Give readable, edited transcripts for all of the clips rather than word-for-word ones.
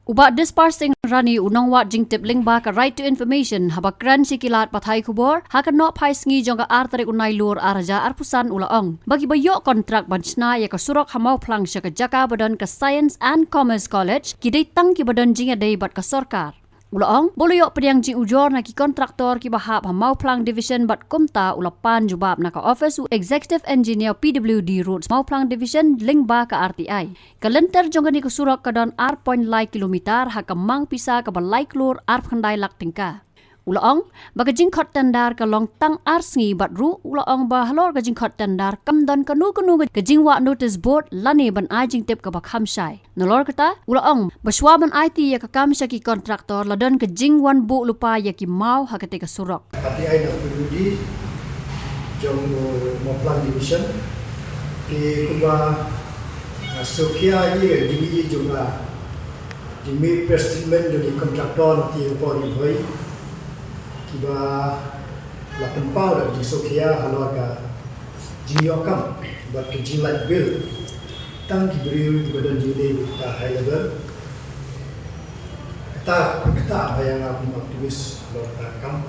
Ubat disparsing rani unang wat jing tip ling ba ka right to information habakran sikilat patay kubor hakan no pai sngi jong ka artari unai lur araja arpusan ulaong bagi bayo kontrak banchna ya ka surok hamau plang sya ka jaka badan ka Science and Commerce College kidai tang ki badan jing adai bat ka sarkar ulaong boloyo pediang jing ujor na ki kontraktor ki bahap hamau plang division bat kumta ulapan jubab na ka office u executive engineer PWD roads mau plang division ling ba ka RTI kalenter jong ni ka surok ka don R.5 kilometer ha ka mang pisa ka balai klur ar khandai lak tingka ulaong baga jing khot tandar ka long tang ar sngi bat ru ulaong ba halor ka jing khot tandar kam don ka nu ka jing wa notice board lani ban ai jing tip ka bakham shai nolor kata ulaong baswa ban IT ya ka kam sya ki kontraktor ladon ka jing wan bu lupa ya ki mau ha ka te ka surok RTI na PWD jong mo plan division di kuba Sokia ye di juga di mi presentment di kontraktor ti ko ni boy kiba la tempau da di Sokia halor ka jinyokam buat ke jilat bill tang ki beriu di badan jile ta high level kita bayang aku aktivis halor ka kam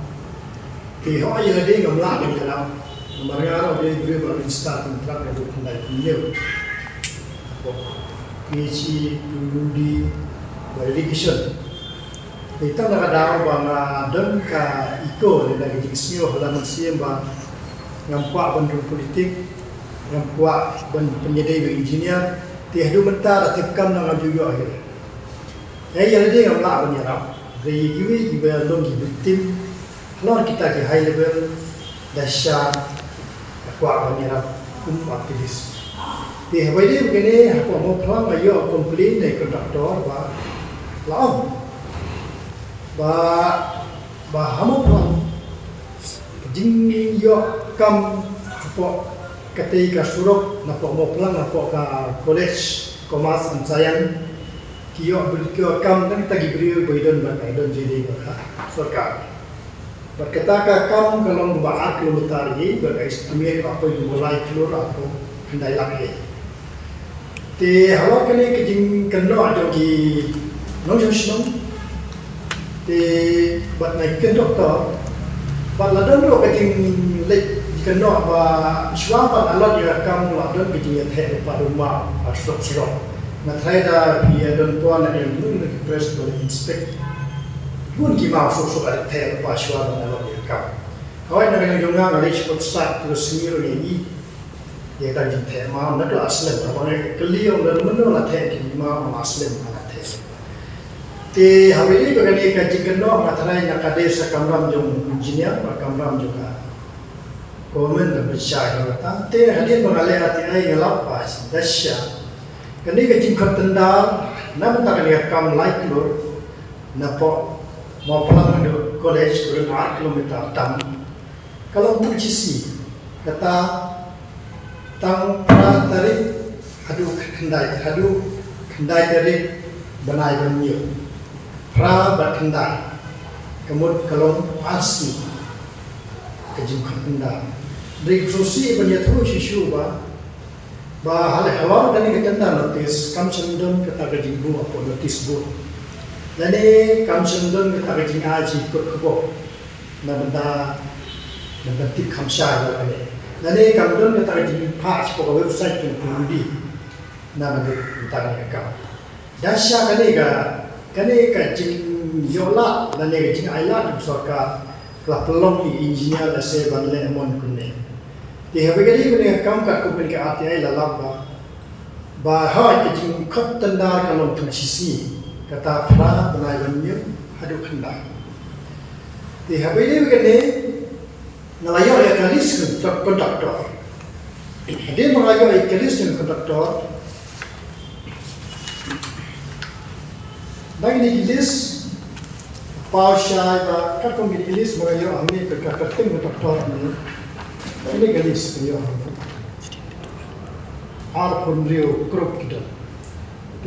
ki ho ye lade ngamla ni dalam nomornya dia beriu baru start kontrak itu kendai beliau PhD di irrigation. Kita nak daw bang don ka iko ni lagi jiksio halaman siem bang ngampak bandung politik ngampak penyedai engineer tiada mentar atipkan nang juga akhir. Yang dia ngamla menyerap. Dari giwi belum victim. Kalau kita ke high level dahsyat kuat menyerap aktivis. Di hari ini begini, aku mau pelang ayo komplain dari kontraktor bah laom, bah hamu pelang, jing yo kam apa ketika surok, nampak mau pelang nampak ke college Commerce and Science, kio berkio kam dan kita gibri baidon berkaidon jadi sarkar. Berkata kam kalau bahar kilometer ini berkaitan apa yang mulai keluar atau kendai lagi. Thì họ cái này cái chuyện cần nói cho kỳ nói cho sống thì bạn này cần đọc tờ bạn là đơn rồi cái chuyện lịch cần nói và xóa bạn là lo gì cam là đơn cái chuyện hệ và đồ mà ở sọc sọc mà thấy là thì đơn toàn là những người press của inspect luôn kỳ mạo sọc sọc ở hệ và xóa bạn là lo gì cam hỏi là cái dùng ngang là lấy spot start từ sinh rồi này ya kan jin ma na do aslam abang keliau dan meno la the ki ma aslam ala the ti habili ko gani ka jikno ma thanai na kadesa kamram jong engineer ba kamram juga komen da bishai ta te hadin bangale ati ai ngalap pa dasya kani ka jin khat tanda na mata kani kam like lor na po mo palang do college ko 8 kilometer tam kalau mujisi kata tang pra tarik hadu kendai tarik banai banyo pra bat kendai kemud kalong asli kejim kendai dari prosi banyak tu sisu ba hal hawar kani ketanda notis kam sendon kata kejim bu apa notis bu lani kam sendon kata kejim aji ko na benda bentik kamsha ba kani Nani kamdon kita kerja pas pokok website yang perlu nama kita ni kau. Dasar kani jing yola nani jing ayat sorka kelah pelong di engineer lase banle emon kunne. Di hari kali ni kam kat company ke RTI lalap ba ha jing khot tanda kalau tu sisi kata pra benai banyu hadu kenda. Di hari ni Nalayo ya kalis kontraktor. Dia mengayo ya kalis kontraktor. Bagi ni kalis, pausyai ba kat kong kalis mengayo amni kerkating kontraktor ni. Ini kalis mengayo. Arpun rio grup kita.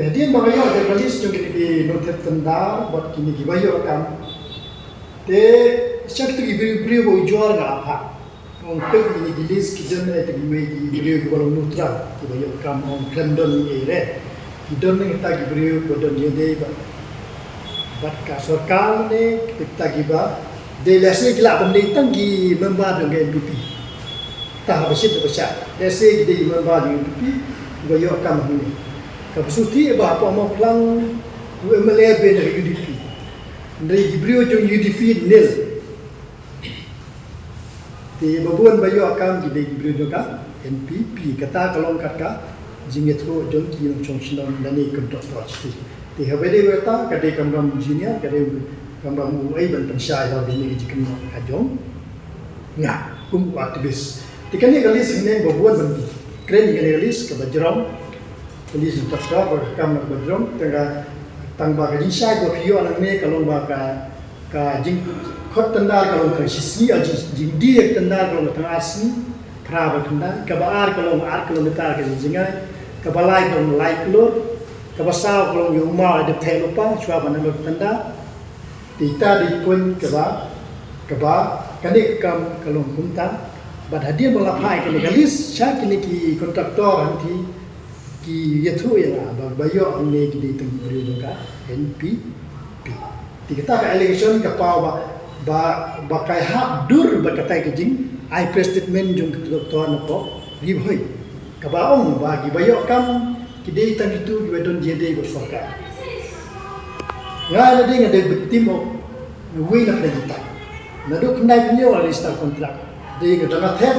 Jadi mengayo ya kalis juga di notet tenda buat kini gibayo kan. Sejak itu beri jual nggak apa, untuk ini jenis kita ni itu beri kalau nutra, kita yang kamu London ni re, Kita ni kita beri pada dia deh, Bat ka sarkar ne kita giba de lese gila bende tanggi member dengan MPP. Tah besit besar. Lese gide member dengan MPP goyo kam ini. Ka besuti ba apa mau pelang UMLA ben dari UDP. Dari gibrio jong UDP nil. Di babuan bayo akam gide gibrio juga MPP kata kalau kata jingetro jong ki chong sinom dani kedok trust. Di habede berta kadai kamram engineer kadai kamram UI ban pensai dah bini jikan kajong ya kum aktivis tikani galis ini babuan bandi keren ni galis ke bajram galis tasga kam bajram tang ba gaji sai ko pio anak ne kalau ba ka jing khot tandar kalau ka sisi aji jing dia tandar kalau tang asni pra ba tandar ka ba ar kilometer ke jingai ka balai kalau lai kelur kabasau kalau yung mau ada teh lupa cua mana lu tanda kita di pun keba kani kam kalau kunta bad hadir melapai kini galis syak kini ki kontraktor nanti ki yaitu yang bayo ini di tengah juga NPP kita ke election kapau ba kai hak dur berkata kejing I press statement jung kontraktor napo riboi kabaong bagi bayo kam kidei tang itu wedon jede bersokar. Ngai ada ngade betim o win nak kita. Nadu kendai punyo ala lista kontrak. Dei ngada thep.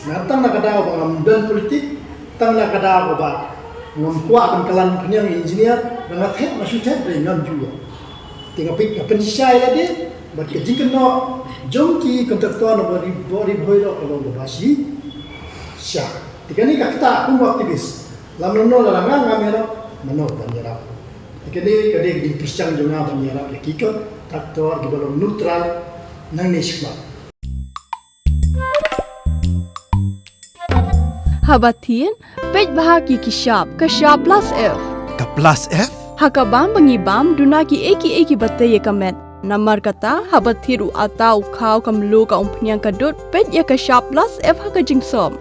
Natang nak ada bang amdan politik, tang nak ada ba ngam kuat ban kalan punyang engineer, ngam thep masuk thep dei ngam juga. Tinggal pik apa nisai la de, bat kejing keno jongki kontraktor no bori boilo kalau basi. Sya. Tiga ni kita aku aktivis. Lalu nol orang ngam era menol banjirap. Ikene kade di pisang jona banjirap lekikot traktor di balon neutral nang nishma. Habatin pej bahagi kishap kashap plus F. Ka plus F? Hakabam bangibam dunaki eki batay kamet. Namar kata habathiru atau kau kamlu ka umpnyang kadut pej ya kashap plus F hakajingsom.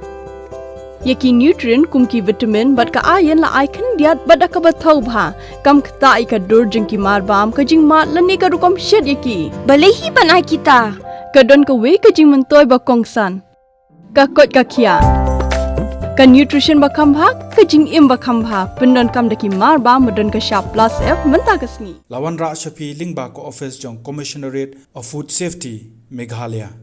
Yaki nutrient kumki vitamin bat ka ayan la icon diat bat ka bathau bha kam khta ka dur jingki mar bam ka jing mat lani ka rukom shed yaki balehi banai kita ka don ka we ka jing mentoy ba kongsan ka kot ka khia ka nutrition ba kham bha ka jing im ba kham bha pendon kam daki mar bam modon ka sharp plus F menta kasni Lawan Ra Shafi Lingba ko office jong Commissionerate of Food Safety Meghalaya